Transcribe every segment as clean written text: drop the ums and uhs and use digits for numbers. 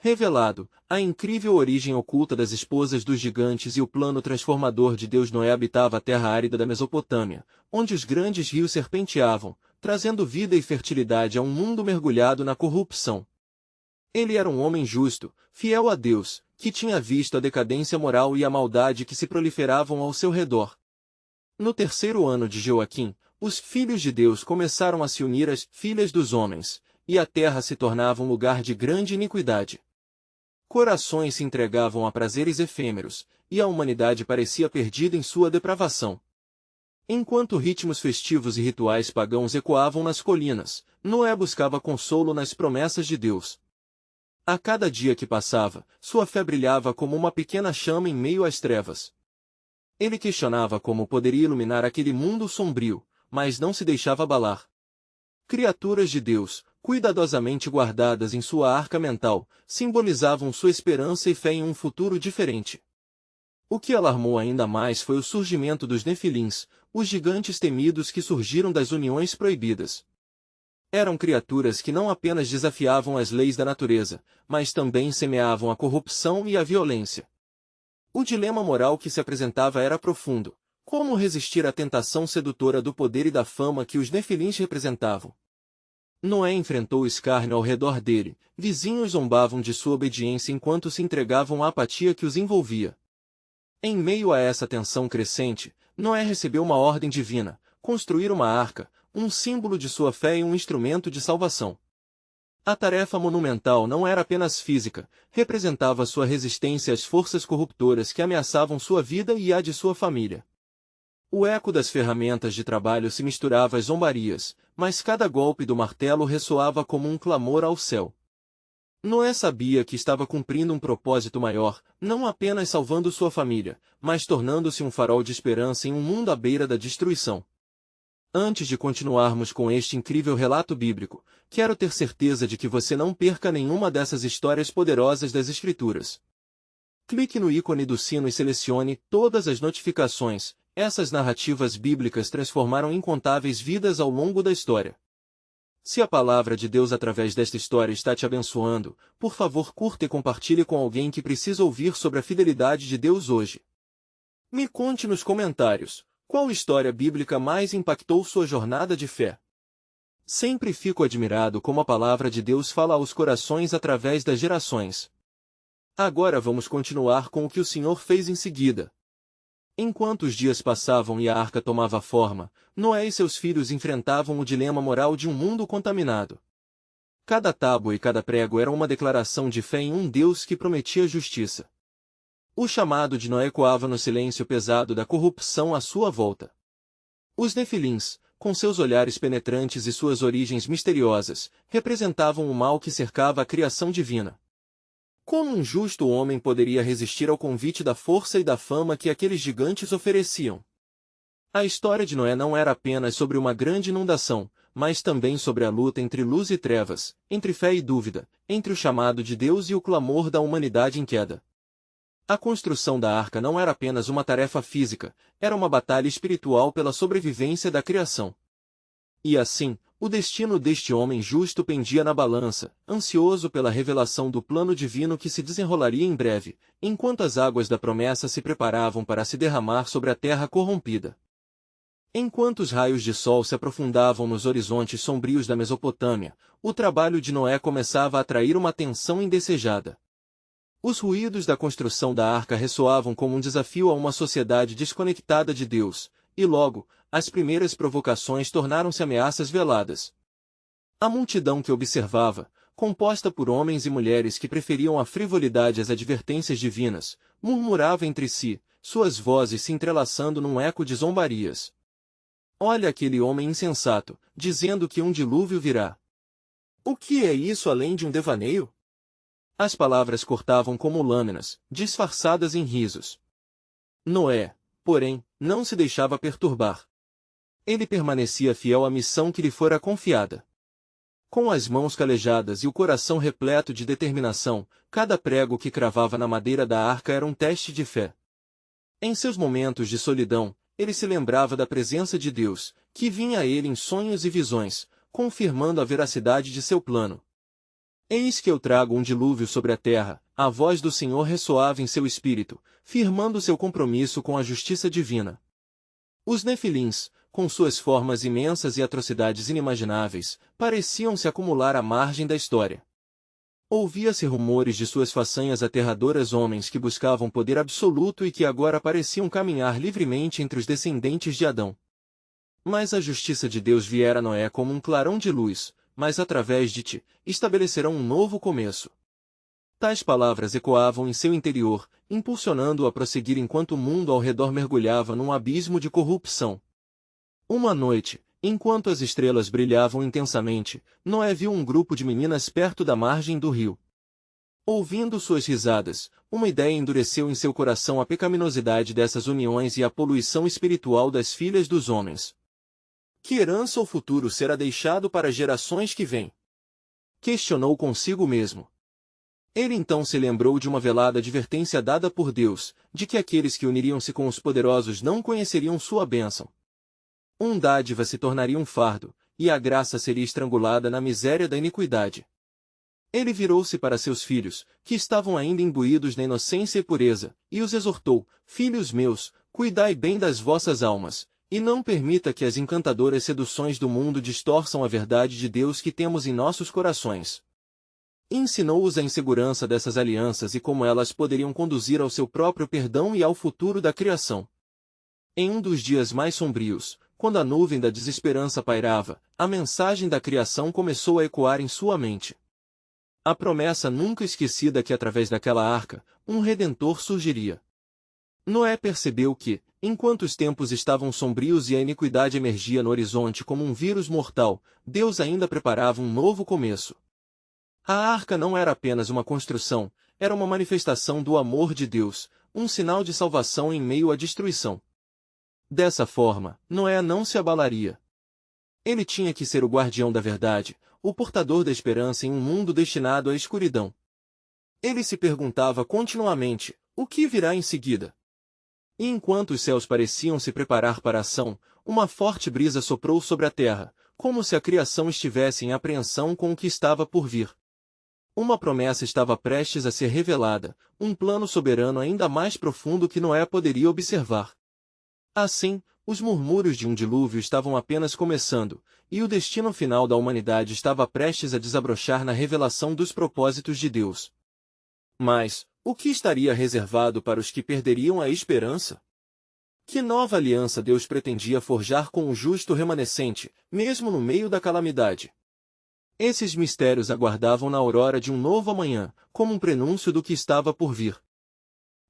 revelado a incrível origem oculta das esposas dos gigantes e o plano transformador de Deus. Noé habitava a terra árida da Mesopotâmia, onde os grandes rios serpenteavam, trazendo vida e fertilidade a um mundo mergulhado na corrupção. Ele era um homem justo, fiel a Deus, que tinha visto a decadência moral e a maldade que se proliferavam ao seu redor. No terceiro ano de Joaquim, os filhos de Deus começaram a se unir às filhas dos homens, e a terra se tornava um lugar de grande iniquidade. Corações se entregavam a prazeres efêmeros, e a humanidade parecia perdida em sua depravação. Enquanto ritmos festivos e rituais pagãos ecoavam nas colinas, Noé buscava consolo nas promessas de Deus. A cada dia que passava, sua fé brilhava como uma pequena chama em meio às trevas. Ele questionava como poderia iluminar aquele mundo sombrio, mas não se deixava abalar. Criaturas de Deus, cuidadosamente guardadas em sua arca mental, simbolizavam sua esperança e fé em um futuro diferente. O que alarmou ainda mais foi o surgimento dos Nefilins, os gigantes temidos que surgiram das uniões proibidas. Eram criaturas que não apenas desafiavam as leis da natureza, mas também semeavam a corrupção e a violência. O dilema moral que se apresentava era profundo. Como resistir à tentação sedutora do poder e da fama que os Nefilins representavam? Noé enfrentou o escárnio ao redor dele, vizinhos zombavam de sua obediência enquanto se entregavam à apatia que os envolvia. Em meio a essa tensão crescente, Noé recebeu uma ordem divina: construir uma arca, um símbolo de sua fé e um instrumento de salvação. A tarefa monumental não era apenas física, representava sua resistência às forças corruptoras que ameaçavam sua vida e a de sua família. O eco das ferramentas de trabalho se misturava às zombarias, mas cada golpe do martelo ressoava como um clamor ao céu. Noé sabia que estava cumprindo um propósito maior, não apenas salvando sua família, mas tornando-se um farol de esperança em um mundo à beira da destruição. Antes de continuarmos com este incrível relato bíblico, quero ter certeza de que você não perca nenhuma dessas histórias poderosas das Escrituras. Clique no ícone do sino e selecione todas as notificações. Essas narrativas bíblicas transformaram incontáveis vidas ao longo da história. Se a palavra de Deus através desta história está te abençoando, por favor curta e compartilhe com alguém que precisa ouvir sobre a fidelidade de Deus hoje. Me conte nos comentários, qual história bíblica mais impactou sua jornada de fé? Sempre fico admirado como a palavra de Deus fala aos corações através das gerações. Agora vamos continuar com o que o Senhor fez em seguida. Enquanto os dias passavam e a arca tomava forma, Noé e seus filhos enfrentavam o dilema moral de um mundo contaminado. Cada tábua e cada prego era uma declaração de fé em um Deus que prometia justiça. O chamado de Noé ecoava no silêncio pesado da corrupção à sua volta. Os Nefilins, com seus olhares penetrantes e suas origens misteriosas, representavam o mal que cercava a criação divina. Como um justo homem poderia resistir ao convite da força e da fama que aqueles gigantes ofereciam? A história de Noé não era apenas sobre uma grande inundação, mas também sobre a luta entre luz e trevas, entre fé e dúvida, entre o chamado de Deus e o clamor da humanidade em queda. A construção da arca não era apenas uma tarefa física, era uma batalha espiritual pela sobrevivência da criação. E assim, o destino deste homem justo pendia na balança, ansioso pela revelação do plano divino que se desenrolaria em breve, enquanto as águas da promessa se preparavam para se derramar sobre a terra corrompida. Enquanto os raios de sol se aprofundavam nos horizontes sombrios da Mesopotâmia, o trabalho de Noé começava a atrair uma atenção indesejada. Os ruídos da construção da arca ressoavam como um desafio a uma sociedade desconectada de Deus, e logo, as primeiras provocações tornaram-se ameaças veladas. A multidão que observava, composta por homens e mulheres que preferiam a frivolidade às advertências divinas, murmurava entre si, suas vozes se entrelaçando num eco de zombarias. Olha aquele homem insensato, dizendo que um dilúvio virá. O que é isso além de um devaneio? As palavras cortavam como lâminas, disfarçadas em risos. Noé, porém, não se deixava perturbar. Ele permanecia fiel à missão que lhe fora confiada. Com as mãos calejadas e o coração repleto de determinação, cada prego que cravava na madeira da arca era um teste de fé. Em seus momentos de solidão, ele se lembrava da presença de Deus, que vinha a ele em sonhos e visões, confirmando a veracidade de seu plano. Eis que eu trago um dilúvio sobre a terra, a voz do Senhor ressoava em seu espírito, firmando seu compromisso com a justiça divina. Os Nefilins, com suas formas imensas e atrocidades inimagináveis, pareciam se acumular à margem da história. Ouvia-se rumores de suas façanhas aterradoras, homens que buscavam poder absoluto e que agora pareciam caminhar livremente entre os descendentes de Adão. Mas a justiça de Deus viera a Noé como um clarão de luz, mas através de ti, estabelecerão um novo começo. Tais palavras ecoavam em seu interior, impulsionando-o a prosseguir enquanto o mundo ao redor mergulhava num abismo de corrupção. Uma noite, enquanto as estrelas brilhavam intensamente, Noé viu um grupo de meninas perto da margem do rio. Ouvindo suas risadas, uma ideia endureceu em seu coração a pecaminosidade dessas uniões e a poluição espiritual das filhas dos homens. Que herança ou futuro será deixado para as gerações que vêm? Questionou consigo mesmo. Ele então se lembrou de uma velada advertência dada por Deus, de que aqueles que uniriam-se com os poderosos não conheceriam sua bênção. Dádiva se tornaria um fardo, e a graça seria estrangulada na miséria da iniquidade. Ele virou-se para seus filhos, que estavam ainda imbuídos na inocência e pureza, e os exortou: Filhos meus, cuidai bem das vossas almas, e não permita que as encantadoras seduções do mundo distorçam a verdade de Deus que temos em nossos corações. Ensinou-os a insegurança dessas alianças e como elas poderiam conduzir ao seu próprio perdão e ao futuro da criação. Em um dos dias mais sombrios, quando a nuvem da desesperança pairava, a mensagem da criação começou a ecoar em sua mente. A promessa nunca esquecida que através daquela arca, um Redentor surgiria. Noé percebeu que, enquanto os tempos estavam sombrios e a iniquidade emergia no horizonte como um vírus mortal, Deus ainda preparava um novo começo. A arca não era apenas uma construção, era uma manifestação do amor de Deus, um sinal de salvação em meio à destruição. Dessa forma, Noé não se abalaria. Ele tinha que ser o guardião da verdade, o portador da esperança em um mundo destinado à escuridão. Ele se perguntava continuamente: o que virá em seguida? E enquanto os céus pareciam se preparar para a ação, uma forte brisa soprou sobre a terra, como se a criação estivesse em apreensão com o que estava por vir. Uma promessa estava prestes a ser revelada, um plano soberano ainda mais profundo que Noé poderia observar. Assim, os murmúrios de um dilúvio estavam apenas começando, e o destino final da humanidade estava prestes a desabrochar na revelação dos propósitos de Deus. Mas, o que estaria reservado para os que perderiam a esperança? Que nova aliança Deus pretendia forjar com o justo remanescente, mesmo no meio da calamidade? Esses mistérios aguardavam na aurora de um novo amanhã, como um prenúncio do que estava por vir.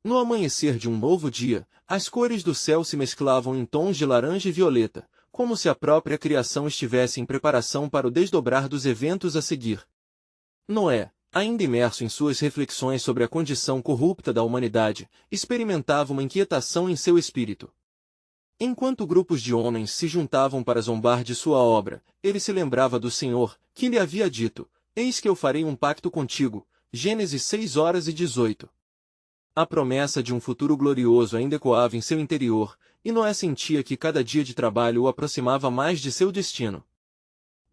No amanhecer de um novo dia, as cores do céu se mesclavam em tons de laranja e violeta, como se a própria criação estivesse em preparação para o desdobrar dos eventos a seguir. Noé, ainda imerso em suas reflexões sobre a condição corrupta da humanidade, experimentava uma inquietação em seu espírito. Enquanto grupos de homens se juntavam para zombar de sua obra, ele se lembrava do Senhor, que lhe havia dito: Eis que eu farei um pacto contigo. Gênesis 6:18. A promessa de um futuro glorioso ainda ecoava em seu interior, e Noé sentia que cada dia de trabalho o aproximava mais de seu destino.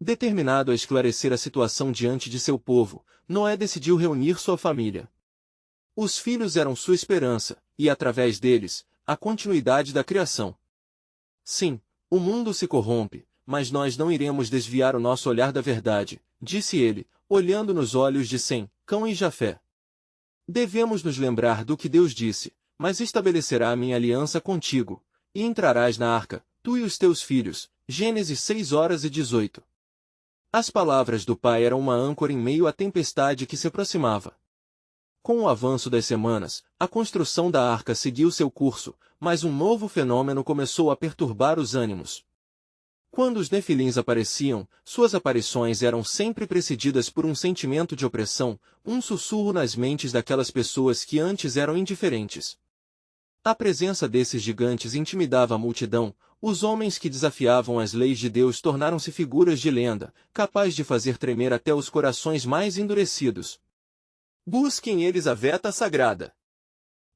Determinado a esclarecer a situação diante de seu povo, Noé decidiu reunir sua família. Os filhos eram sua esperança, e através deles, a continuidade da criação. Sim, o mundo se corrompe, mas nós não iremos desviar o nosso olhar da verdade, disse ele, olhando nos olhos de Sem, Cão e Jafé. Devemos nos lembrar do que Deus disse: mas estabelecerá a minha aliança contigo, e entrarás na arca, tu e os teus filhos. Gênesis 6:18. As palavras do pai eram uma âncora em meio à tempestade que se aproximava. Com o avanço das semanas, a construção da arca seguiu seu curso, mas um novo fenômeno começou a perturbar os ânimos. Quando os nefilins apareciam, suas aparições eram sempre precedidas por um sentimento de opressão, um sussurro nas mentes daquelas pessoas que antes eram indiferentes. A presença desses gigantes intimidava a multidão, os homens que desafiavam as leis de Deus tornaram-se figuras de lenda, capaz de fazer tremer até os corações mais endurecidos. Busquem eles a veta sagrada!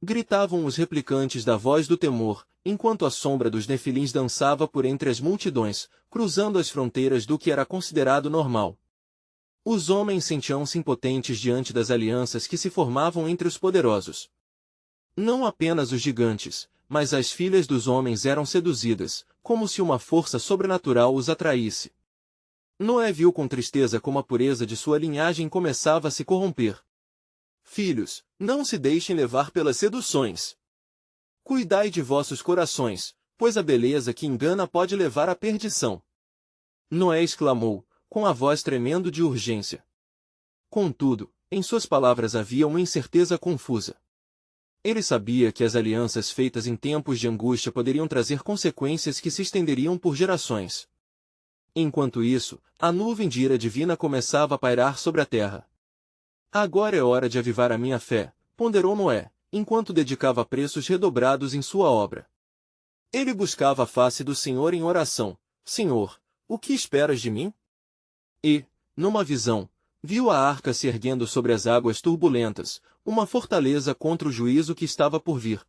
Gritavam os replicantes da voz do temor, enquanto a sombra dos nefilins dançava por entre as multidões, cruzando as fronteiras do que era considerado normal. Os homens sentiam-se impotentes diante das alianças que se formavam entre os poderosos. Não apenas os gigantes, mas as filhas dos homens eram seduzidas, como se uma força sobrenatural os atraísse. Noé viu com tristeza como a pureza de sua linhagem começava a se corromper. Filhos, não se deixem levar pelas seduções. Cuidai de vossos corações, pois a beleza que engana pode levar à perdição. Noé exclamou, com a voz tremendo de urgência. Contudo, em suas palavras havia uma incerteza confusa. Ele sabia que as alianças feitas em tempos de angústia poderiam trazer consequências que se estenderiam por gerações. Enquanto isso, a nuvem de ira divina começava a pairar sobre a terra. Agora é hora de avivar a minha fé, ponderou Noé, enquanto dedicava preços redobrados em sua obra. Ele buscava a face do Senhor em oração. Senhor, o que esperas de mim? E, numa visão, viu a arca se erguendo sobre as águas turbulentas, uma fortaleza contra o juízo que estava por vir.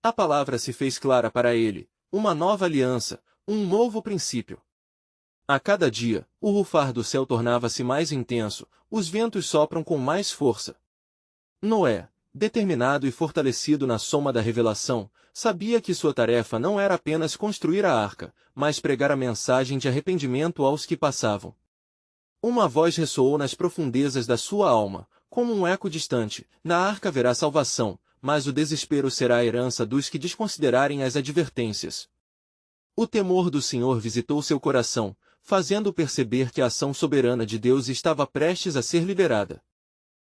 A palavra se fez clara para ele, uma nova aliança, um novo princípio. A cada dia, o rufar do céu tornava-se mais intenso, os ventos sopram com mais força. Noé, determinado e fortalecido na soma da revelação, sabia que sua tarefa não era apenas construir a arca, mas pregar a mensagem de arrependimento aos que passavam. Uma voz ressoou nas profundezas da sua alma, como um eco distante: na arca haverá salvação, mas o desespero será a herança dos que desconsiderarem as advertências. O temor do Senhor visitou seu coração, fazendo perceber que a ação soberana de Deus estava prestes a ser liberada.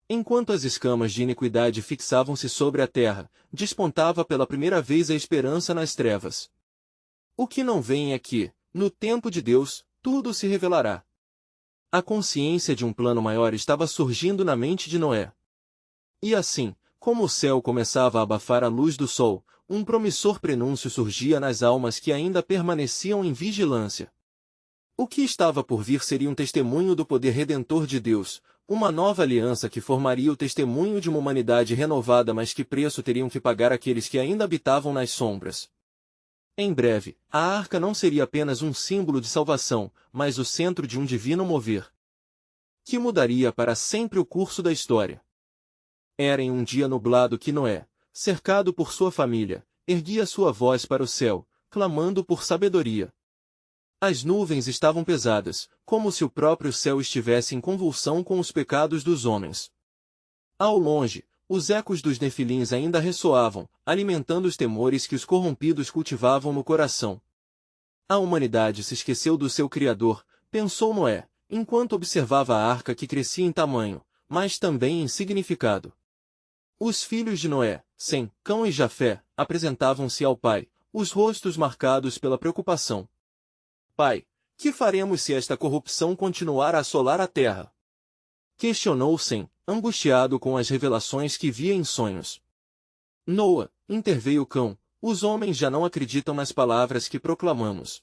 Enquanto as escamas de iniquidade fixavam-se sobre a terra, despontava pela primeira vez a esperança nas trevas. O que não vem é que, no tempo de Deus, tudo se revelará. A consciência de um plano maior estava surgindo na mente de Noé. E assim, como o céu começava a abafar a luz do sol, um promissor prenúncio surgia nas almas que ainda permaneciam em vigilância. O que estava por vir seria um testemunho do poder redentor de Deus, uma nova aliança que formaria o testemunho de uma humanidade renovada, mas que preço teriam que pagar aqueles que ainda habitavam nas sombras. Em breve, a arca não seria apenas um símbolo de salvação, mas o centro de um divino mover, que mudaria para sempre o curso da história. Era em um dia nublado que Noé, cercado por sua família, erguia sua voz para o céu, clamando por sabedoria. As nuvens estavam pesadas, como se o próprio céu estivesse em convulsão com os pecados dos homens. Ao longe, os ecos dos nefilins ainda ressoavam, alimentando os temores que os corrompidos cultivavam no coração. A humanidade se esqueceu do seu Criador, pensou Noé, enquanto observava a arca que crescia em tamanho, mas também em significado. Os filhos de Noé, Sem, Cão e Jafé, apresentavam-se ao pai, os rostos marcados pela preocupação. Pai, que faremos se esta corrupção continuar a assolar a terra? Questionou Sem, angustiado com as revelações que via em sonhos. Noa, interveio Cão, os homens já não acreditam nas palavras que proclamamos.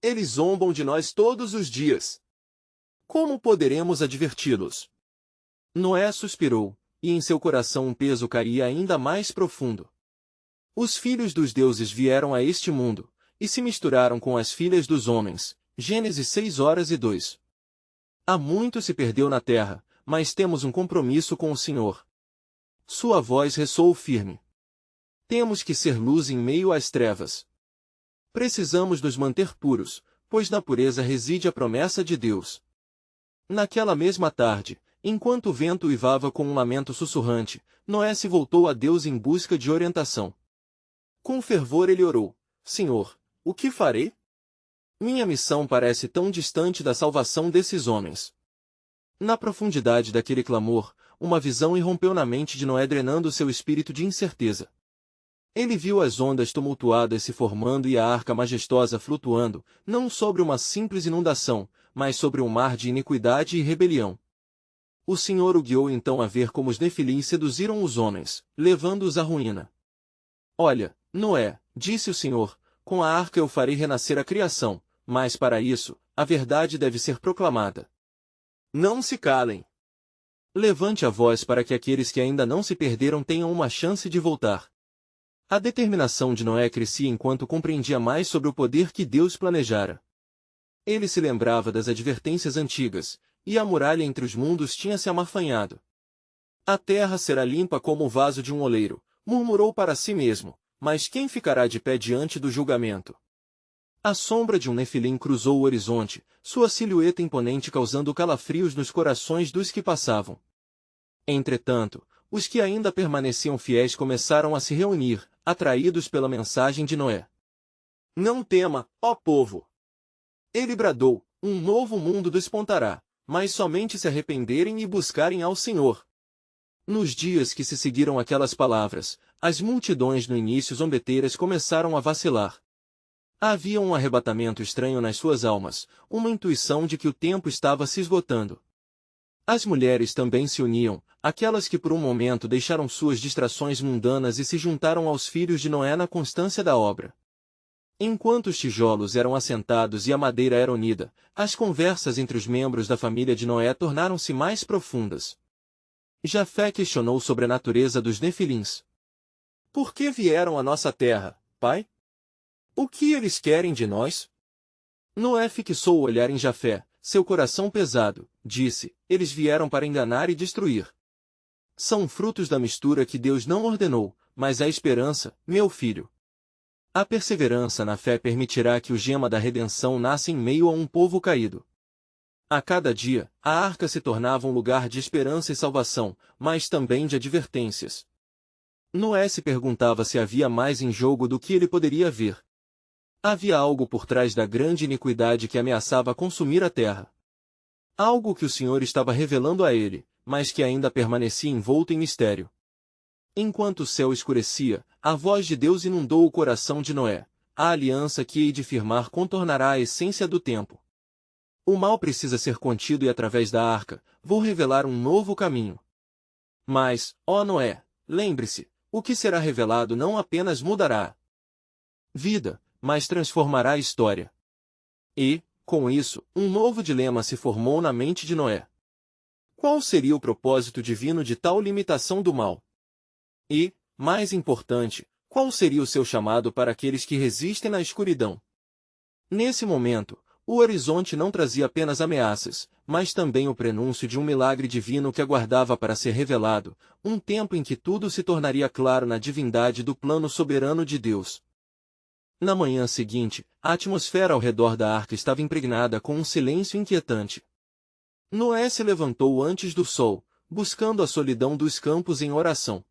Eles zombam de nós todos os dias. Como poderemos adverti-los? Noé suspirou, e em seu coração um peso caía ainda mais profundo. Os filhos dos deuses vieram a este mundo, e se misturaram com as filhas dos homens. Gênesis 6:2. Há muito se perdeu na terra, mas temos um compromisso com o Senhor. Sua voz ressoou firme. Temos que ser luz em meio às trevas. Precisamos nos manter puros, pois na pureza reside a promessa de Deus. Naquela mesma tarde, enquanto o vento uivava com um lamento sussurrante, Noé se voltou a Deus em busca de orientação. Com fervor ele orou: Senhor, o que farei? Minha missão parece tão distante da salvação desses homens. Na profundidade daquele clamor, uma visão irrompeu na mente de Noé, drenando seu espírito de incerteza. Ele viu as ondas tumultuadas se formando e a arca majestosa flutuando, não sobre uma simples inundação, mas sobre um mar de iniquidade e rebelião. O Senhor o guiou então a ver como os nefilins seduziram os homens, levando-os à ruína. Olha, Noé, disse o Senhor, com a arca eu farei renascer a criação, mas para isso, a verdade deve ser proclamada. Não se calem. Levante a voz para que aqueles que ainda não se perderam tenham uma chance de voltar. A determinação de Noé crescia enquanto compreendia mais sobre o poder que Deus planejara. Ele se lembrava das advertências antigas, e a muralha entre os mundos tinha se amafanhado. A terra será limpa como o vaso de um oleiro, murmurou para si mesmo, mas quem ficará de pé diante do julgamento? A sombra de um Nefilim cruzou o horizonte, sua silhueta imponente causando calafrios nos corações dos que passavam. Entretanto, os que ainda permaneciam fiéis começaram a se reunir, atraídos pela mensagem de Noé. Não tema, ó povo! Ele bradou, um novo mundo despontará, mas somente se arrependerem e buscarem ao Senhor. Nos dias que se seguiram aquelas palavras, as multidões no início zombeteiras começaram a vacilar. Havia um arrebatamento estranho nas suas almas, uma intuição de que o tempo estava se esgotando. As mulheres também se uniam, aquelas que por um momento deixaram suas distrações mundanas e se juntaram aos filhos de Noé na constância da obra. Enquanto os tijolos eram assentados e a madeira era unida, as conversas entre os membros da família de Noé tornaram-se mais profundas. Jafé questionou sobre a natureza dos Nefilins. Por que vieram à nossa terra, pai? O que eles querem de nós? Noé fixou o olhar em Jafé, seu coração pesado, disse, eles vieram para enganar e destruir. São frutos da mistura que Deus não ordenou, mas a esperança, meu filho. A perseverança na fé permitirá que o gema da redenção nasça em meio a um povo caído. A cada dia, a arca se tornava um lugar de esperança e salvação, mas também de advertências. Noé se perguntava se havia mais em jogo do que ele poderia ver. Havia algo por trás da grande iniquidade que ameaçava consumir a terra. Algo que o Senhor estava revelando a ele, mas que ainda permanecia envolto em mistério. Enquanto o céu escurecia, a voz de Deus inundou o coração de Noé. A aliança que hei de firmar contornará a essência do tempo. O mal precisa ser contido e através da arca, vou revelar um novo caminho. Mas, ó Noé, lembre-se, o que será revelado não apenas mudará vida, mas transformará a história. E, com isso, um novo dilema se formou na mente de Noé. Qual seria o propósito divino de tal limitação do mal? E, mais importante, qual seria o seu chamado para aqueles que resistem na escuridão? Nesse momento, o horizonte não trazia apenas ameaças, mas também o prenúncio de um milagre divino que aguardava para ser revelado, um tempo em que tudo se tornaria claro na divindade do plano soberano de Deus. Na manhã seguinte, a atmosfera ao redor da arca estava impregnada com um silêncio inquietante. Noé se levantou antes do sol, buscando a solidão dos campos em oração.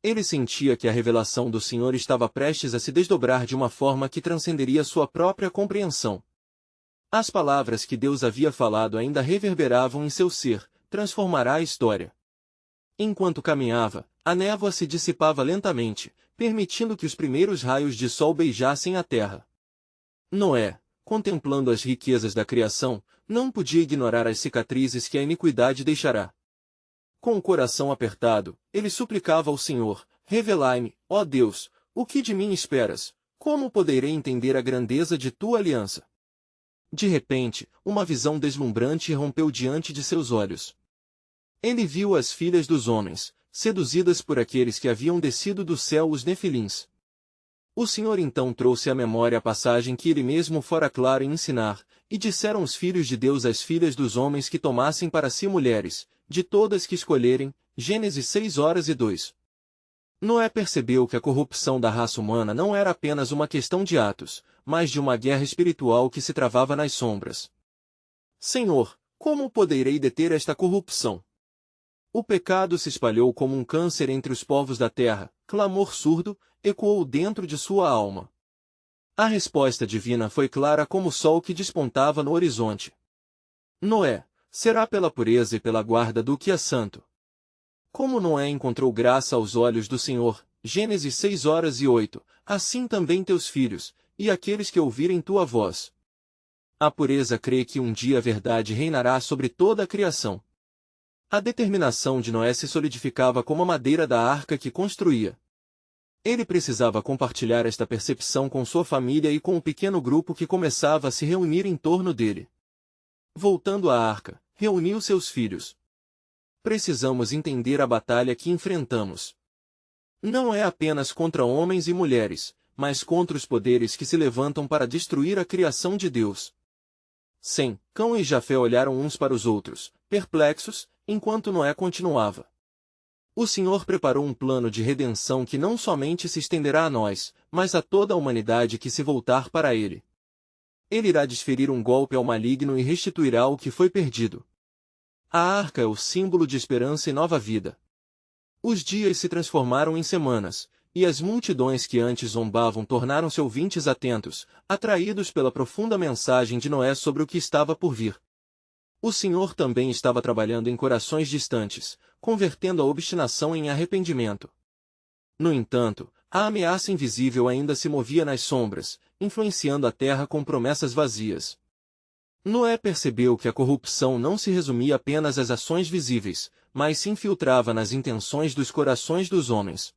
Ele sentia que a revelação do Senhor estava prestes a se desdobrar de uma forma que transcenderia sua própria compreensão. As palavras que Deus havia falado ainda reverberavam em seu ser, transformará a história. Enquanto caminhava, a névoa se dissipava lentamente, permitindo que os primeiros raios de sol beijassem a terra. Noé, contemplando as riquezas da criação, não podia ignorar as cicatrizes que a iniquidade deixará. Com o coração apertado, ele suplicava ao Senhor, revelai-me, ó Deus, o que de mim esperas, como poderei entender a grandeza de tua aliança? De repente, uma visão deslumbrante rompeu diante de seus olhos. Ele viu as filhas dos homens, seduzidas por aqueles que haviam descido do céu, os Nefilins. O Senhor então trouxe à memória a passagem que ele mesmo fora claro em ensinar, e disseram os filhos de Deus às filhas dos homens que tomassem para si mulheres, de todas que escolherem, Gênesis 6:2. Noé percebeu que a corrupção da raça humana não era apenas uma questão de atos, mas de uma guerra espiritual que se travava nas sombras. Senhor, como poderei deter esta corrupção? O pecado se espalhou como um câncer entre os povos da terra, clamor surdo, ecoou dentro de sua alma. A resposta divina foi clara como o sol que despontava no horizonte. Noé, será pela pureza e pela guarda do que é santo. Como Noé encontrou graça aos olhos do Senhor, Gênesis 6:8, assim também teus filhos, e aqueles que ouvirem tua voz. A pureza crê que um dia a verdade reinará sobre toda a criação. A determinação de Noé se solidificava como a madeira da arca que construía. Ele precisava compartilhar esta percepção com sua família e com o pequeno grupo que começava a se reunir em torno dele. Voltando à arca, reuniu seus filhos. Precisamos entender a batalha que enfrentamos. Não é apenas contra homens e mulheres, mas contra os poderes que se levantam para destruir a criação de Deus. Sem, Cão e Jafé olharam uns para os outros, perplexos, enquanto Noé continuava. O Senhor preparou um plano de redenção que não somente se estenderá a nós, mas a toda a humanidade que se voltar para ele. Ele irá desferir um golpe ao maligno e restituirá o que foi perdido. A arca é o símbolo de esperança e nova vida. Os dias se transformaram em semanas, e as multidões que antes zombavam tornaram-se ouvintes atentos, atraídos pela profunda mensagem de Noé sobre o que estava por vir. O Senhor também estava trabalhando em corações distantes, convertendo a obstinação em arrependimento. No entanto, a ameaça invisível ainda se movia nas sombras, influenciando a terra com promessas vazias. Noé percebeu que a corrupção não se resumia apenas às ações visíveis, mas se infiltrava nas intenções dos corações dos homens.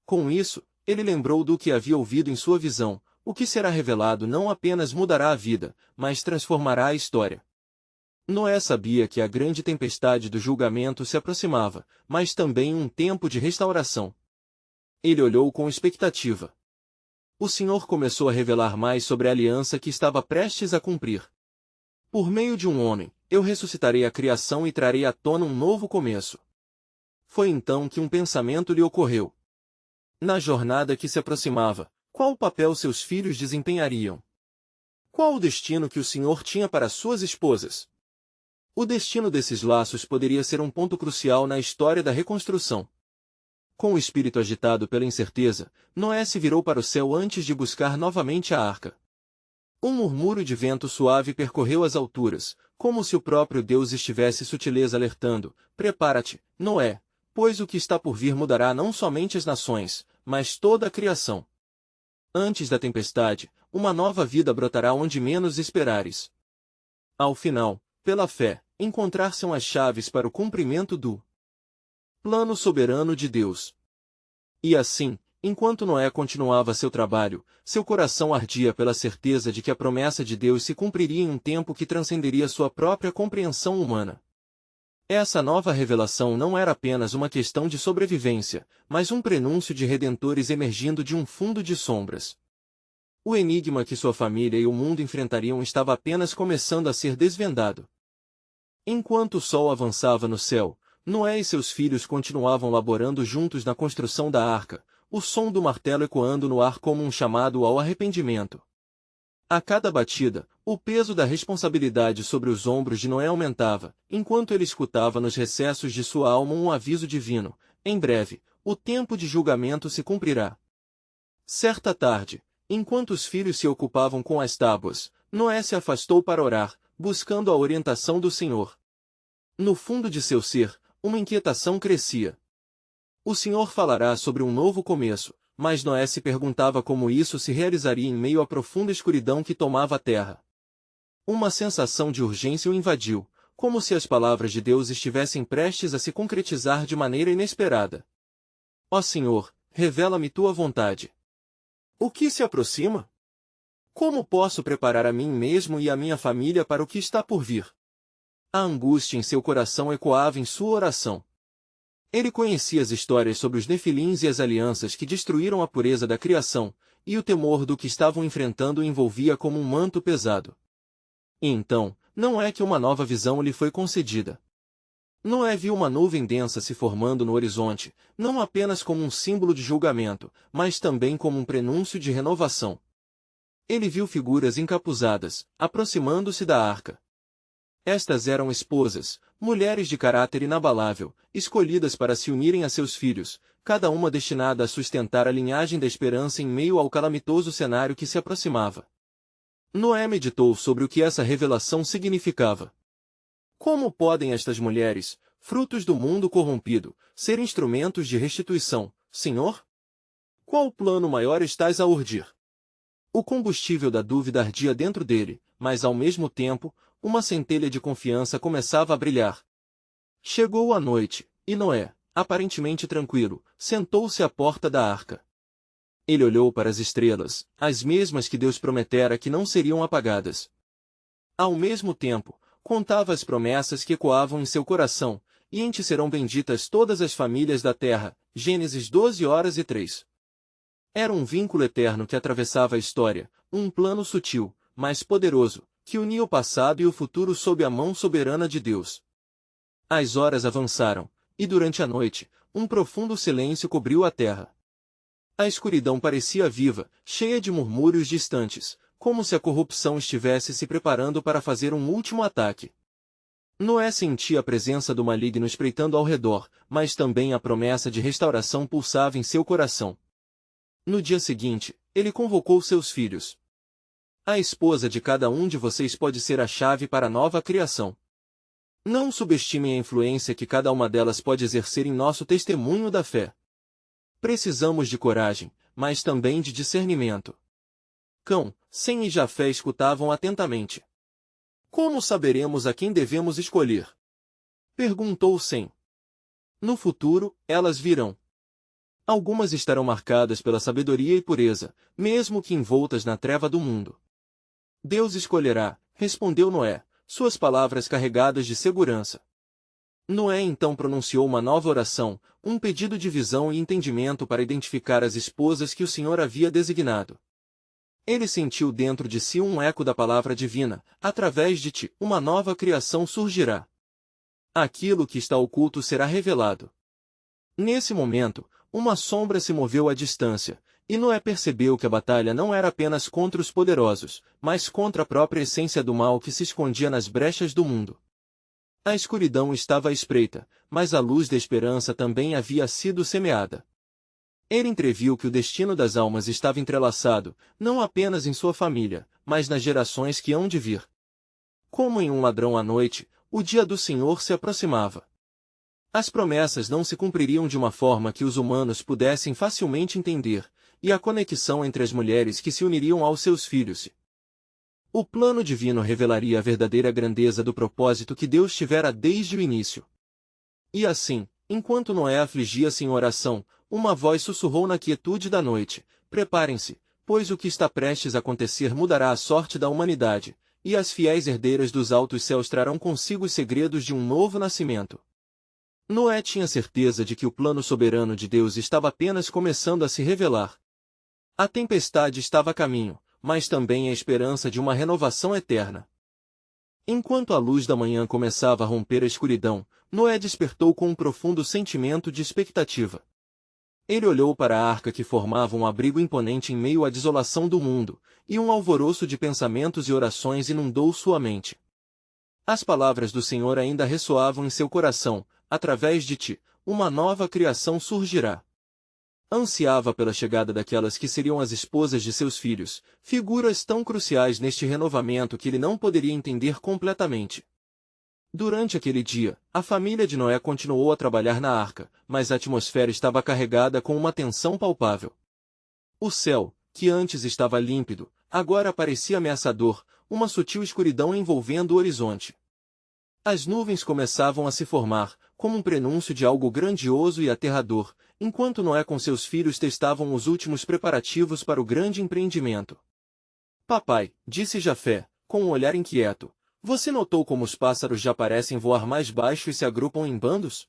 Com isso, ele lembrou do que havia ouvido em sua visão: o que será revelado não apenas mudará a vida, mas transformará a história. Noé sabia que a grande tempestade do julgamento se aproximava, mas também um tempo de restauração. Ele olhou com expectativa. O Senhor começou a revelar mais sobre a aliança que estava prestes a cumprir. Por meio de um homem, eu ressuscitarei a criação e trarei à tona um novo começo. Foi então que um pensamento lhe ocorreu. Na jornada que se aproximava, qual papel seus filhos desempenhariam? Qual o destino que o Senhor tinha para suas esposas? O destino desses laços poderia ser um ponto crucial na história da reconstrução. Com o espírito agitado pela incerteza, Noé se virou para o céu antes de buscar novamente a arca. Um murmúrio de vento suave percorreu as alturas, como se o próprio Deus estivesse sutileza alertando: prepara-te, Noé, pois o que está por vir mudará não somente as nações, mas toda a criação. Antes da tempestade, uma nova vida brotará onde menos esperares. Ao final, pela fé, encontrar-se-ão as chaves para o cumprimento do plano soberano de Deus. E assim, enquanto Noé continuava seu trabalho, seu coração ardia pela certeza de que a promessa de Deus se cumpriria em um tempo que transcenderia sua própria compreensão humana. Essa nova revelação não era apenas uma questão de sobrevivência, mas um prenúncio de redentores emergindo de um fundo de sombras. O enigma que sua família e o mundo enfrentariam estava apenas começando a ser desvendado. Enquanto o sol avançava no céu, Noé e seus filhos continuavam laborando juntos na construção da arca, o som do martelo ecoando no ar como um chamado ao arrependimento. A cada batida, o peso da responsabilidade sobre os ombros de Noé aumentava, enquanto ele escutava nos recessos de sua alma um aviso divino: em breve, o tempo de julgamento se cumprirá. Certa tarde, enquanto os filhos se ocupavam com as tábuas, Noé se afastou para orar, buscando a orientação do Senhor. No fundo de seu ser, uma inquietação crescia. O Senhor falará sobre um novo começo, mas Noé se perguntava como isso se realizaria em meio à profunda escuridão que tomava a terra. Uma sensação de urgência o invadiu, como se as palavras de Deus estivessem prestes a se concretizar de maneira inesperada. Ó Senhor, revela-me tua vontade. O que se aproxima? Como posso preparar a mim mesmo e a minha família para o que está por vir? A angústia em seu coração ecoava em sua oração. Ele conhecia as histórias sobre os nefilins e as alianças que destruíram a pureza da criação, e o temor do que estavam enfrentando o envolvia como um manto pesado. E então, não é que uma nova visão lhe foi concedida. Noé viu uma nuvem densa se formando no horizonte, não apenas como um símbolo de julgamento, mas também como um prenúncio de renovação. Ele viu figuras encapuzadas, aproximando-se da arca. Estas eram esposas, mulheres de caráter inabalável, escolhidas para se unirem a seus filhos, cada uma destinada a sustentar a linhagem da esperança em meio ao calamitoso cenário que se aproximava. Noé meditou sobre o que essa revelação significava. Como podem estas mulheres, frutos do mundo corrompido, ser instrumentos de restituição, Senhor? Qual plano maior estás a urdir? O combustível da dúvida ardia dentro dele, mas ao mesmo tempo, uma centelha de confiança começava a brilhar. Chegou a noite, e Noé, aparentemente tranquilo, sentou-se à porta da arca. Ele olhou para as estrelas, as mesmas que Deus prometera que não seriam apagadas. Ao mesmo tempo, contava as promessas que ecoavam em seu coração: e em ti serão benditas todas as famílias da terra. Gênesis 12:3. Era um vínculo eterno que atravessava a história, um plano sutil, mas poderoso, que unia o passado e o futuro sob a mão soberana de Deus. As horas avançaram, e durante a noite, um profundo silêncio cobriu a terra. A escuridão parecia viva, cheia de murmúrios distantes, como se a corrupção estivesse se preparando para fazer um último ataque. Noé sentia a presença do maligno espreitando ao redor, mas também a promessa de restauração pulsava em seu coração. No dia seguinte, ele convocou seus filhos. A esposa de cada um de vocês pode ser a chave para a nova criação. Não subestimem a influência que cada uma delas pode exercer em nosso testemunho da fé. Precisamos de coragem, mas também de discernimento. Cão, Sem e Jafé escutavam atentamente. Como saberemos a quem devemos escolher? Perguntou Sem. No futuro, elas virão. Algumas estarão marcadas pela sabedoria e pureza, mesmo que envoltas na treva do mundo. Deus escolherá, respondeu Noé, suas palavras carregadas de segurança. Noé então pronunciou uma nova oração, um pedido de visão e entendimento para identificar as esposas que o Senhor havia designado. Ele sentiu dentro de si um eco da palavra divina: através de ti, uma nova criação surgirá. Aquilo que está oculto será revelado. Nesse momento, uma sombra se moveu à distância, e Noé percebeu que a batalha não era apenas contra os poderosos, mas contra a própria essência do mal que se escondia nas brechas do mundo. A escuridão estava à espreita, mas a luz da esperança também havia sido semeada. Ele entreviu que o destino das almas estava entrelaçado, não apenas em sua família, mas nas gerações que hão de vir. Como em um ladrão à noite, o dia do Senhor se aproximava. As promessas não se cumpririam de uma forma que os humanos pudessem facilmente entender, e a conexão entre as mulheres que se uniriam aos seus filhos. O plano divino revelaria a verdadeira grandeza do propósito que Deus tivera desde o início. E assim, enquanto Noé afligia-se em oração, uma voz sussurrou na quietude da noite: preparem-se, pois o que está prestes a acontecer mudará a sorte da humanidade, e as fiéis herdeiras dos altos céus trarão consigo os segredos de um novo nascimento. Noé tinha certeza de que o plano soberano de Deus estava apenas começando a se revelar. A tempestade estava a caminho, mas também a esperança de uma renovação eterna. Enquanto a luz da manhã começava a romper a escuridão, Noé despertou com um profundo sentimento de expectativa. Ele olhou para a arca que formava um abrigo imponente em meio à desolação do mundo, e um alvoroço de pensamentos e orações inundou sua mente. As palavras do Senhor ainda ressoavam em seu coração: através de ti, uma nova criação surgirá. Ansiava pela chegada daquelas que seriam as esposas de seus filhos, figuras tão cruciais neste renovamento que ele não poderia entender completamente. Durante aquele dia, a família de Noé continuou a trabalhar na arca, mas a atmosfera estava carregada com uma tensão palpável. O céu, que antes estava límpido, agora parecia ameaçador, uma sutil escuridão envolvendo o horizonte. As nuvens começavam a se formar, como um prenúncio de algo grandioso e aterrador, enquanto Noé com seus filhos testavam os últimos preparativos para o grande empreendimento. Papai, disse Jafé, com um olhar inquieto, você notou como os pássaros já parecem voar mais baixo e se agrupam em bandos?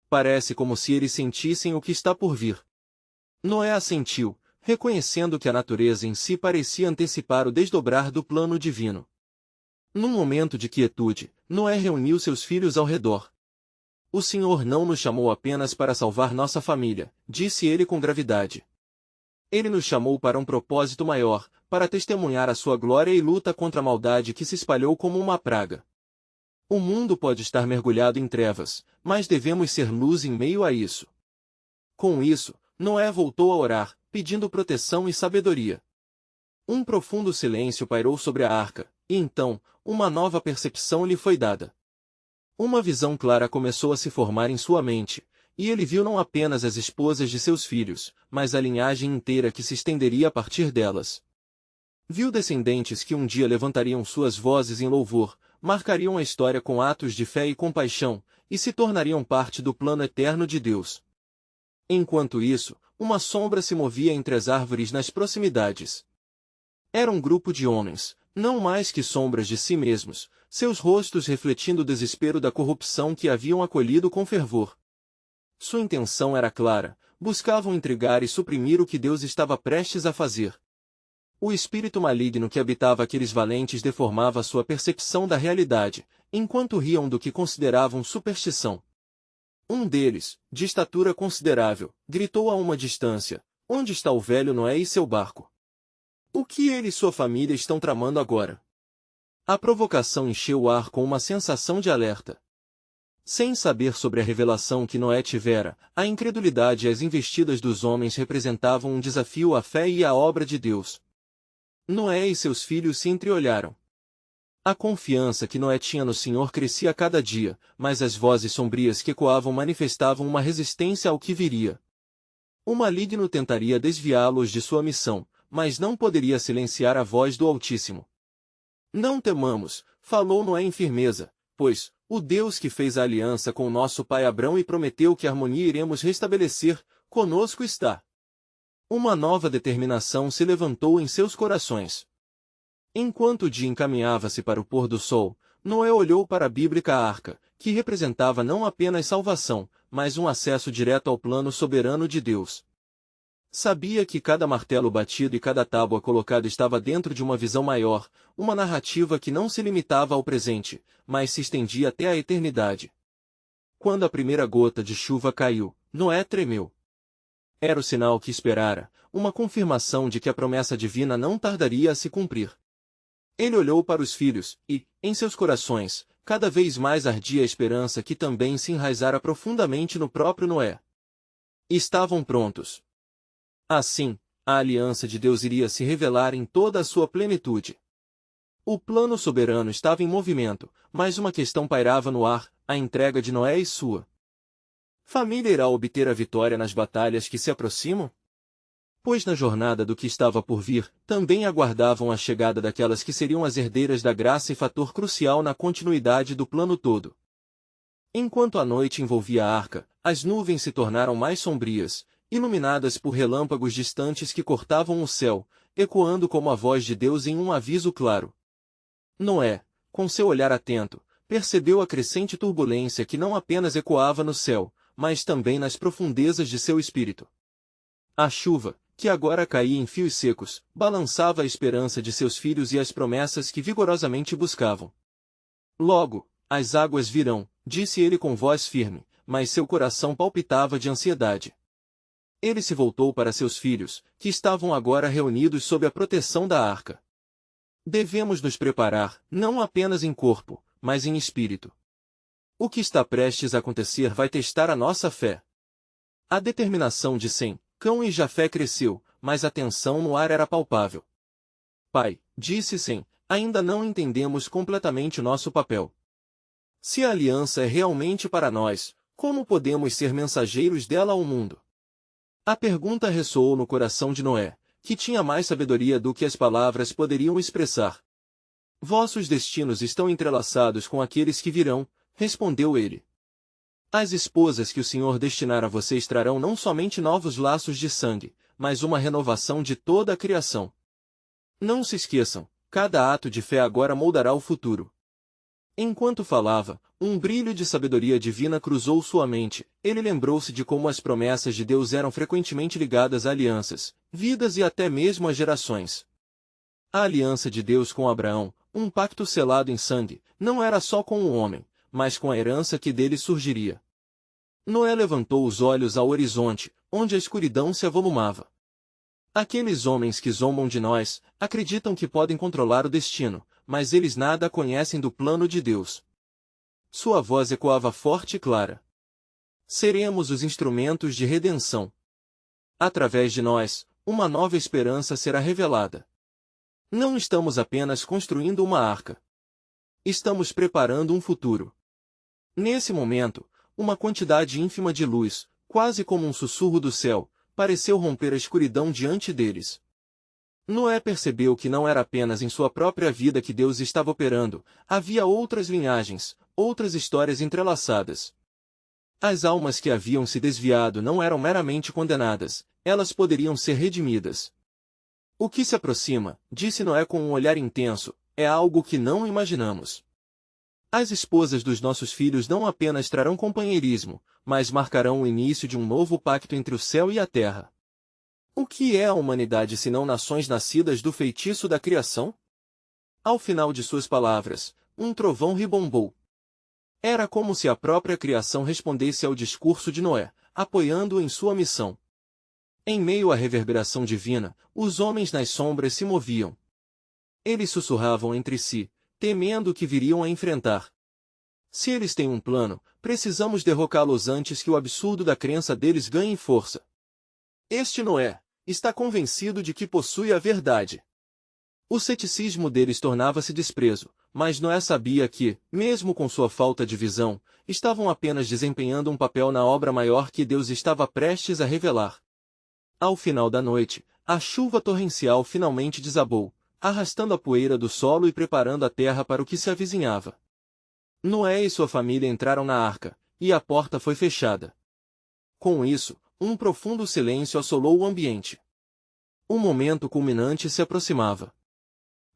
Parece como se eles sentissem o que está por vir. Noé assentiu, reconhecendo que a natureza em si parecia antecipar o desdobrar do plano divino. Num momento de quietude, Noé reuniu seus filhos ao redor. O Senhor não nos chamou apenas para salvar nossa família, disse ele com gravidade. Ele nos chamou para um propósito maior, para testemunhar a sua glória e luta contra a maldade que se espalhou como uma praga. O mundo pode estar mergulhado em trevas, mas devemos ser luz em meio a isso. Com isso, Noé voltou a orar, pedindo proteção e sabedoria. Um profundo silêncio pairou sobre a arca, e então, uma nova percepção lhe foi dada. Uma visão clara começou a se formar em sua mente, e ele viu não apenas as esposas de seus filhos, mas a linhagem inteira que se estenderia a partir delas. Viu descendentes que um dia levantariam suas vozes em louvor, marcariam a história com atos de fé e compaixão, e se tornariam parte do plano eterno de Deus. Enquanto isso, uma sombra se movia entre as árvores nas proximidades. Era um grupo de homens, não mais que sombras de si mesmos, seus rostos refletindo o desespero da corrupção que haviam acolhido com fervor. Sua intenção era clara: buscavam intrigar e suprimir o que Deus estava prestes a fazer. O espírito maligno que habitava aqueles valentes deformava sua percepção da realidade, enquanto riam do que consideravam superstição. Um deles, de estatura considerável, gritou a uma distância: "Onde está o velho Noé e seu barco? O que ele e sua família estão tramando agora?" A provocação encheu o ar com uma sensação de alerta. Sem saber sobre a revelação que Noé tivera, a incredulidade e as investidas dos homens representavam um desafio à fé e à obra de Deus. Noé e seus filhos se entreolharam. A confiança que Noé tinha no Senhor crescia a cada dia, mas as vozes sombrias que ecoavam manifestavam uma resistência ao que viria. O maligno tentaria desviá-los de sua missão, mas não poderia silenciar a voz do Altíssimo. "Não temamos", falou Noé em firmeza, "pois o Deus que fez a aliança com nosso pai Abrão e prometeu que a harmonia iremos restabelecer, conosco está." Uma nova determinação se levantou em seus corações. Enquanto o dia encaminhava-se para o pôr do sol, Noé olhou para a bíblica arca, que representava não apenas salvação, mas um acesso direto ao plano soberano de Deus. Sabia que cada martelo batido e cada tábua colocada estava dentro de uma visão maior, uma narrativa que não se limitava ao presente, mas se estendia até a eternidade. Quando a primeira gota de chuva caiu, Noé tremeu. Era o sinal que esperara, uma confirmação de que a promessa divina não tardaria a se cumprir. Ele olhou para os filhos, e, em seus corações, cada vez mais ardia a esperança que também se enraizara profundamente no próprio Noé. Estavam prontos. Assim, a aliança de Deus iria se revelar em toda a sua plenitude. O plano soberano estava em movimento, mas uma questão pairava no ar: a entrega de Noé e sua família irá obter a vitória nas batalhas que se aproximam? Pois na jornada do que estava por vir, também aguardavam a chegada daquelas que seriam as herdeiras da graça e fator crucial na continuidade do plano todo. Enquanto a noite envolvia a arca, as nuvens se tornaram mais sombrias, iluminadas por relâmpagos distantes que cortavam o céu, ecoando como a voz de Deus em um aviso claro. Noé, com seu olhar atento, percebeu a crescente turbulência que não apenas ecoava no céu, mas também nas profundezas de seu espírito. A chuva, que agora caía em fios secos, balançava a esperança de seus filhos e as promessas que vigorosamente buscavam. "Logo, as águas virão", disse ele com voz firme, mas seu coração palpitava de ansiedade. Ele se voltou para seus filhos, que estavam agora reunidos sob a proteção da arca. "Devemos nos preparar, não apenas em corpo, mas em espírito. O que está prestes a acontecer vai testar a nossa fé." A determinação de Sem, Cão e Jafé cresceu, mas a tensão no ar era palpável. "Pai", disse Sem, "ainda não entendemos completamente o nosso papel. Se a aliança é realmente para nós, como podemos ser mensageiros dela ao mundo?" A pergunta ressoou no coração de Noé, que tinha mais sabedoria do que as palavras poderiam expressar. "Vossos destinos estão entrelaçados com aqueles que virão", respondeu ele. "As esposas que o Senhor destinar a vocês trarão não somente novos laços de sangue, mas uma renovação de toda a criação. Não se esqueçam, cada ato de fé agora moldará o futuro." Enquanto falava, um brilho de sabedoria divina cruzou sua mente. Ele lembrou-se de como as promessas de Deus eram frequentemente ligadas a alianças, vidas e até mesmo a gerações. A aliança de Deus com Abraão, um pacto selado em sangue, não era só com o homem, mas com a herança que dele surgiria. Noé levantou os olhos ao horizonte, onde a escuridão se avolumava. "Aqueles homens que zombam de nós, acreditam que podem controlar o destino, mas eles nada conhecem do plano de Deus." Sua voz ecoava forte e clara. "Seremos os instrumentos de redenção. Através de nós, uma nova esperança será revelada. Não estamos apenas construindo uma arca. Estamos preparando um futuro." Nesse momento, uma quantidade ínfima de luz, quase como um sussurro do céu, pareceu romper a escuridão diante deles. Noé percebeu que não era apenas em sua própria vida que Deus estava operando, havia outras linhagens, outras histórias entrelaçadas. As almas que haviam se desviado não eram meramente condenadas, elas poderiam ser redimidas. "O que se aproxima", disse Noé com um olhar intenso, "é algo que não imaginamos. As esposas dos nossos filhos não apenas trarão companheirismo, mas marcarão o início de um novo pacto entre o céu e a terra." O que é a humanidade senão nações nascidas do feitiço da criação? Ao final de suas palavras, um trovão ribombou. Era como se a própria criação respondesse ao discurso de Noé, apoiando-o em sua missão. Em meio à reverberação divina, os homens nas sombras se moviam. Eles sussurravam entre si, temendo o que viriam a enfrentar. Se eles têm um plano, precisamos derrocá-los antes que o absurdo da crença deles ganhe força. Este Noé está convencido de que possui a verdade. O ceticismo deles tornava-se desprezo, mas Noé sabia que, mesmo com sua falta de visão, estavam apenas desempenhando um papel na obra maior que Deus estava prestes a revelar. Ao final da noite, a chuva torrencial finalmente desabou, arrastando a poeira do solo e preparando a terra para o que se avizinhava. Noé e sua família entraram na arca, e a porta foi fechada. Com isso, um profundo silêncio assolou o ambiente. O momento culminante se aproximava.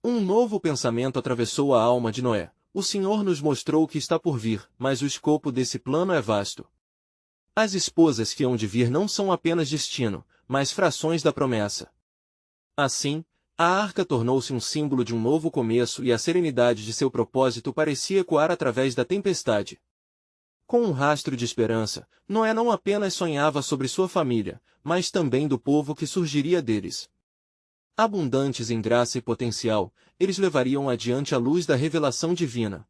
Um novo pensamento atravessou a alma de Noé. O Senhor nos mostrou o que está por vir, mas o escopo desse plano é vasto. As esposas que hão de vir não são apenas destino, mas frações da promessa. Assim, a arca tornou-se um símbolo de um novo começo e a serenidade de seu propósito parecia ecoar através da tempestade. Com um rastro de esperança, Noé não apenas sonhava sobre sua família, mas também do povo que surgiria deles. Abundantes em graça e potencial, eles levariam adiante a luz da revelação divina.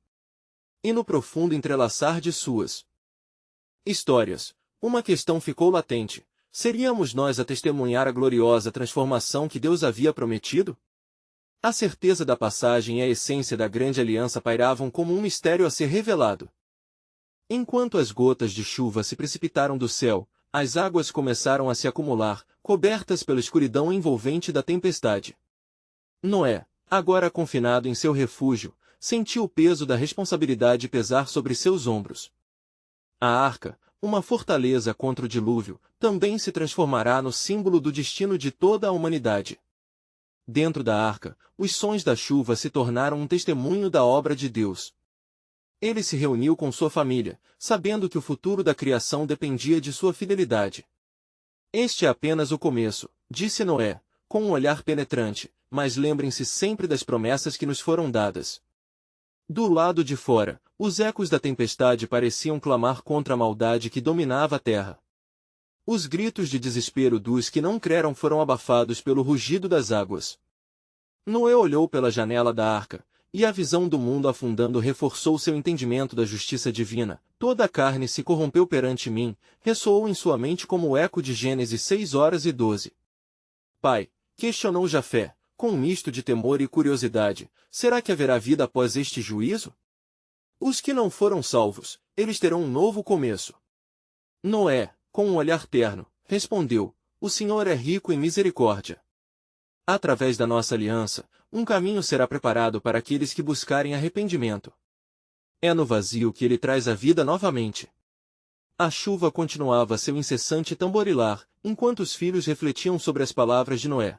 E no profundo entrelaçar de suas histórias, uma questão ficou latente: seríamos nós a testemunhar a gloriosa transformação que Deus havia prometido? A certeza da passagem e a essência da grande aliança pairavam como um mistério a ser revelado. Enquanto as gotas de chuva se precipitaram do céu, as águas começaram a se acumular, cobertas pela escuridão envolvente da tempestade. Noé, agora confinado em seu refúgio, sentiu o peso da responsabilidade pesar sobre seus ombros. A arca, uma fortaleza contra o dilúvio, também se transformará no símbolo do destino de toda a humanidade. Dentro da arca, os sons da chuva se tornaram um testemunho da obra de Deus. Ele se reuniu com sua família, sabendo que o futuro da criação dependia de sua fidelidade. Este é apenas o começo, disse Noé, com um olhar penetrante, mas lembrem-se sempre das promessas que nos foram dadas. Do lado de fora, os ecos da tempestade pareciam clamar contra a maldade que dominava a terra. Os gritos de desespero dos que não creram foram abafados pelo rugido das águas. Noé olhou pela janela da arca, e a visão do mundo afundando reforçou seu entendimento da justiça divina. Toda a carne se corrompeu perante mim, ressoou em sua mente como o eco de Gênesis 6:12. Pai, questionou Jafé, com um misto de temor e curiosidade, será que haverá vida após este juízo? Os que não foram salvos, eles terão um novo começo. Noé, com um olhar terno, respondeu, o Senhor é rico em misericórdia. Através da nossa aliança, um caminho será preparado para aqueles que buscarem arrependimento. É no vazio que ele traz a vida novamente. A chuva continuava seu incessante tamborilar, enquanto os filhos refletiam sobre as palavras de Noé.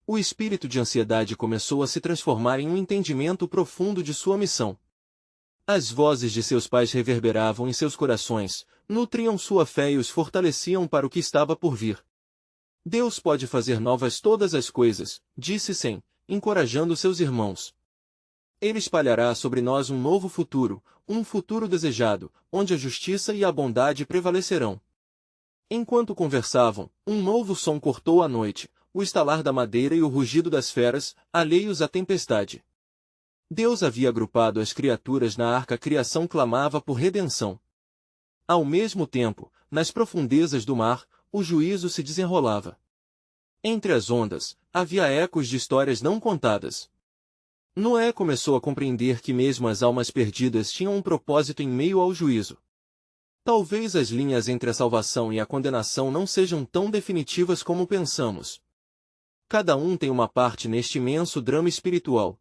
O espírito de ansiedade começou a se transformar em um entendimento profundo de sua missão. As vozes de seus pais reverberavam em seus corações, nutriam sua fé e os fortaleciam para o que estava por vir. Deus pode fazer novas todas as coisas, disse Sem, encorajando seus irmãos. Ele espalhará sobre nós um novo futuro, um futuro desejado, onde a justiça e a bondade prevalecerão. Enquanto conversavam, um novo som cortou a noite, o estalar da madeira e o rugido das feras, alheios à tempestade. Deus havia agrupado as criaturas na arca, a criação clamava por redenção. Ao mesmo tempo, nas profundezas do mar, o juízo se desenrolava. Entre as ondas, havia ecos de histórias não contadas. Noé começou a compreender que mesmo as almas perdidas tinham um propósito em meio ao juízo. Talvez as linhas entre a salvação e a condenação não sejam tão definitivas como pensamos. Cada um tem uma parte neste imenso drama espiritual.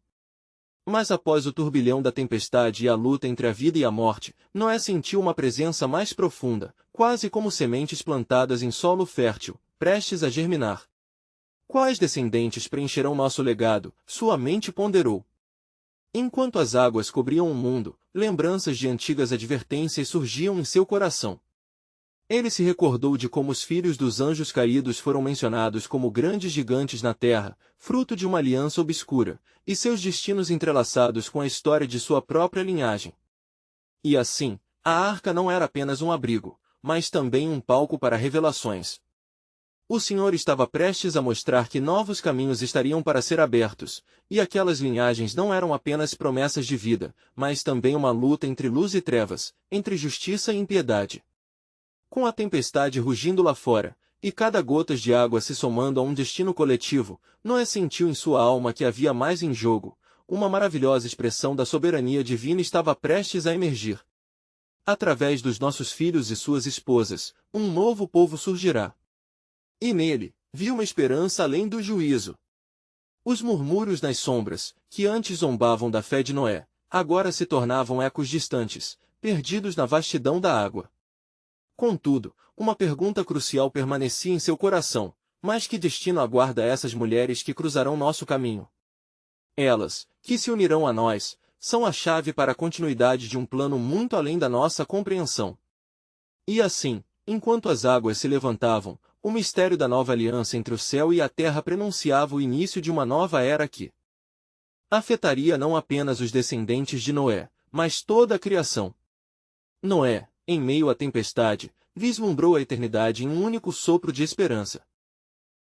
Mas após o turbilhão da tempestade e a luta entre a vida e a morte, Noé sentiu uma presença mais profunda, quase como sementes plantadas em solo fértil, prestes a germinar. Quais descendentes preencherão nosso legado? Sua mente ponderou. Enquanto as águas cobriam o mundo, lembranças de antigas advertências surgiam em seu coração. Ele se recordou de como os filhos dos anjos caídos foram mencionados como grandes gigantes na terra, fruto de uma aliança obscura, e seus destinos entrelaçados com a história de sua própria linhagem. E assim, a arca não era apenas um abrigo, mas também um palco para revelações. O Senhor estava prestes a mostrar que novos caminhos estariam para ser abertos, e aquelas linhagens não eram apenas promessas de vida, mas também uma luta entre luz e trevas, entre justiça e impiedade. Com a tempestade rugindo lá fora, e cada gota de água se somando a um destino coletivo, Noé sentiu em sua alma que havia mais em jogo. Uma maravilhosa expressão da soberania divina estava prestes a emergir. Através dos nossos filhos e suas esposas, um novo povo surgirá. E nele, viu uma esperança além do juízo. Os murmúrios nas sombras, que antes zombavam da fé de Noé, agora se tornavam ecos distantes, perdidos na vastidão da água. Contudo, uma pergunta crucial permanecia em seu coração: mas que destino aguarda essas mulheres que cruzarão nosso caminho? Elas, que se unirão a nós, são a chave para a continuidade de um plano muito além da nossa compreensão. E assim, enquanto as águas se levantavam, o mistério da nova aliança entre o céu e a terra prenunciava o início de uma nova era que afetaria não apenas os descendentes de Noé, mas toda a criação. Noé, em meio à tempestade, vislumbrou a eternidade em um único sopro de esperança.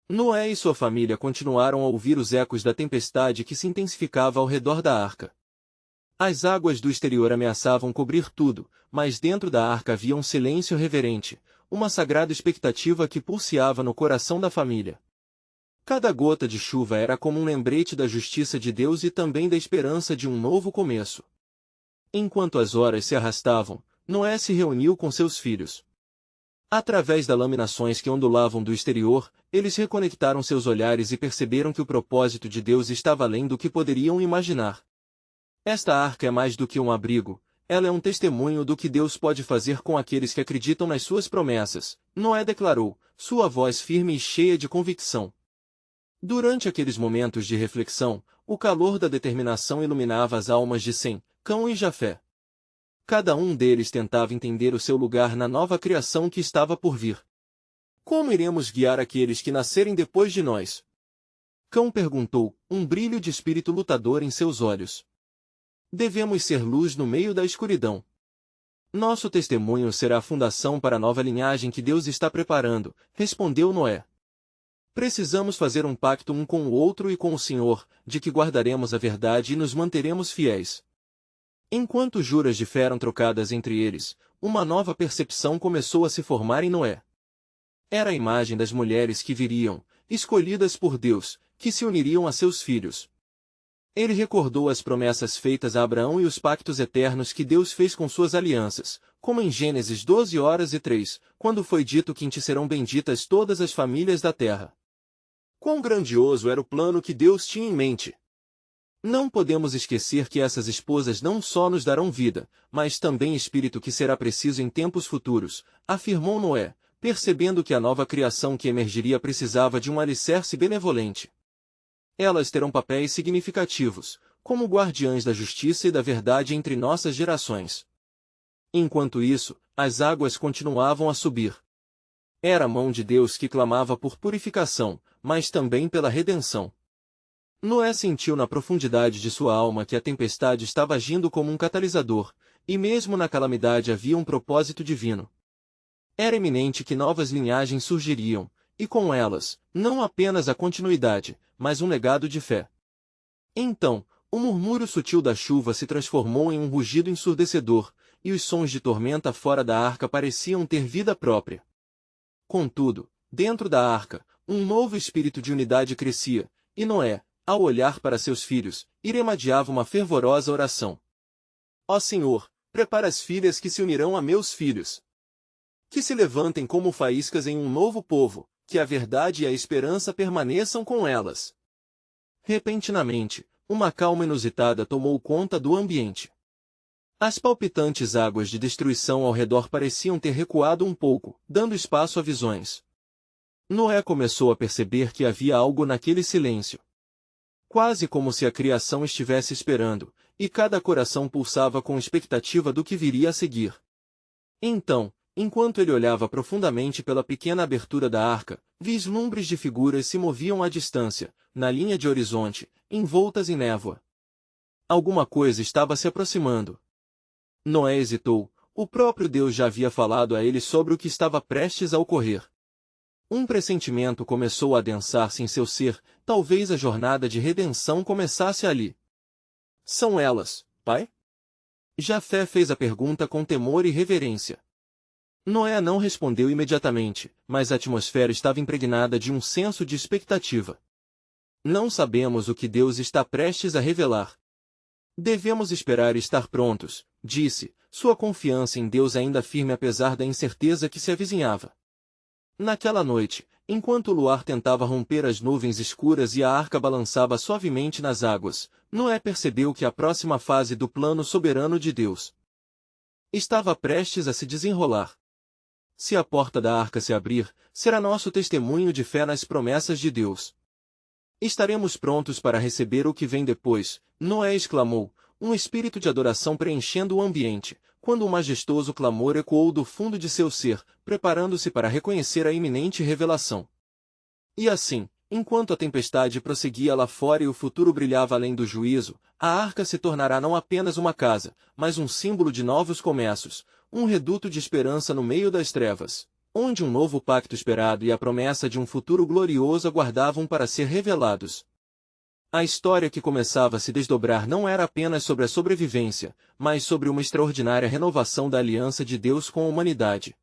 Noé e sua família continuaram a ouvir os ecos da tempestade que se intensificava ao redor da arca. As águas do exterior ameaçavam cobrir tudo, mas dentro da arca havia um silêncio reverente, uma sagrada expectativa que pulseava no coração da família. Cada gota de chuva era como um lembrete da justiça de Deus e também da esperança de um novo começo. Enquanto as horas se arrastavam, Noé se reuniu com seus filhos. Através das laminações que ondulavam do exterior, eles reconectaram seus olhares e perceberam que o propósito de Deus estava além do que poderiam imaginar. Esta arca é mais do que um abrigo, ela é um testemunho do que Deus pode fazer com aqueles que acreditam nas suas promessas, Noé declarou, sua voz firme e cheia de convicção. Durante aqueles momentos de reflexão, o calor da determinação iluminava as almas de Sem, Cão e Jafé. Cada um deles tentava entender o seu lugar na nova criação que estava por vir. Como iremos guiar aqueles que nascerem depois de nós? Cão perguntou, um brilho de espírito lutador em seus olhos. Devemos ser luz no meio da escuridão. Nosso testemunho será a fundação para a nova linhagem que Deus está preparando, respondeu Noé. Precisamos fazer um pacto um com o outro e com o Senhor, de que guardaremos a verdade e nos manteremos fiéis. Enquanto juras de fé eram trocadas entre eles, uma nova percepção começou a se formar em Noé. Era a imagem das mulheres que viriam, escolhidas por Deus, que se uniriam a seus filhos. Ele recordou as promessas feitas a Abraão e os pactos eternos que Deus fez com suas alianças, como em Gênesis 12:3, quando foi dito que em ti serão benditas todas as famílias da terra. Quão grandioso era o plano que Deus tinha em mente! Não podemos esquecer que essas esposas não só nos darão vida, mas também espírito que será preciso em tempos futuros, afirmou Noé, percebendo que a nova criação que emergiria precisava de um alicerce benevolente. Elas terão papéis significativos, como guardiães da justiça e da verdade entre nossas gerações. Enquanto isso, as águas continuavam a subir. Era a mão de Deus que clamava por purificação, mas também pela redenção. Noé sentiu na profundidade de sua alma que a tempestade estava agindo como um catalisador, e mesmo na calamidade havia um propósito divino. Era eminente que novas linhagens surgiriam, e com elas, não apenas a continuidade, mas um legado de fé. Então, o murmúrio sutil da chuva se transformou em um rugido ensurdecedor, e os sons de tormenta fora da arca pareciam ter vida própria. Contudo, dentro da arca, um novo espírito de unidade crescia, e Noé, ao olhar para seus filhos, irradiava uma fervorosa oração. Ó Senhor, prepara as filhas que se unirão a meus filhos. Que se levantem como faíscas em um novo povo, que a verdade e a esperança permaneçam com elas. Repentinamente, uma calma inusitada tomou conta do ambiente. As palpitantes águas de destruição ao redor pareciam ter recuado um pouco, dando espaço a visões. Noé começou a perceber que havia algo naquele silêncio. Quase como se a criação estivesse esperando, e cada coração pulsava com expectativa do que viria a seguir. Então, Enquanto ele olhava profundamente pela pequena abertura da arca, vislumbres de figuras se moviam à distância, na linha de horizonte, envoltas em névoa. Alguma coisa estava se aproximando. Noé hesitou. O próprio Deus já havia falado a ele sobre o que estava prestes a ocorrer. Um pressentimento começou a adensar-se em seu ser, talvez a jornada de redenção começasse ali. São elas, pai? Jafé fez a pergunta com temor e reverência. Noé não respondeu imediatamente, mas a atmosfera estava impregnada de um senso de expectativa. Não sabemos o que Deus está prestes a revelar. Devemos esperar e estar prontos, disse, sua confiança em Deus ainda firme apesar da incerteza que se avizinhava. Naquela noite, enquanto o luar tentava romper as nuvens escuras e a arca balançava suavemente nas águas, Noé percebeu que a próxima fase do plano soberano de Deus estava prestes a se desenrolar. Se a porta da arca se abrir, será nosso testemunho de fé nas promessas de Deus. Estaremos prontos para receber o que vem depois, Noé exclamou, um espírito de adoração preenchendo o ambiente, quando um majestoso clamor ecoou do fundo de seu ser, preparando-se para reconhecer a iminente revelação. E assim, enquanto a tempestade prosseguia lá fora e o futuro brilhava além do juízo, a arca se tornará não apenas uma casa, mas um símbolo de novos começos, um reduto de esperança no meio das trevas, onde um novo pacto esperado e a promessa de um futuro glorioso aguardavam para ser revelados. A história que começava a se desdobrar não era apenas sobre a sobrevivência, mas sobre uma extraordinária renovação da aliança de Deus com a humanidade.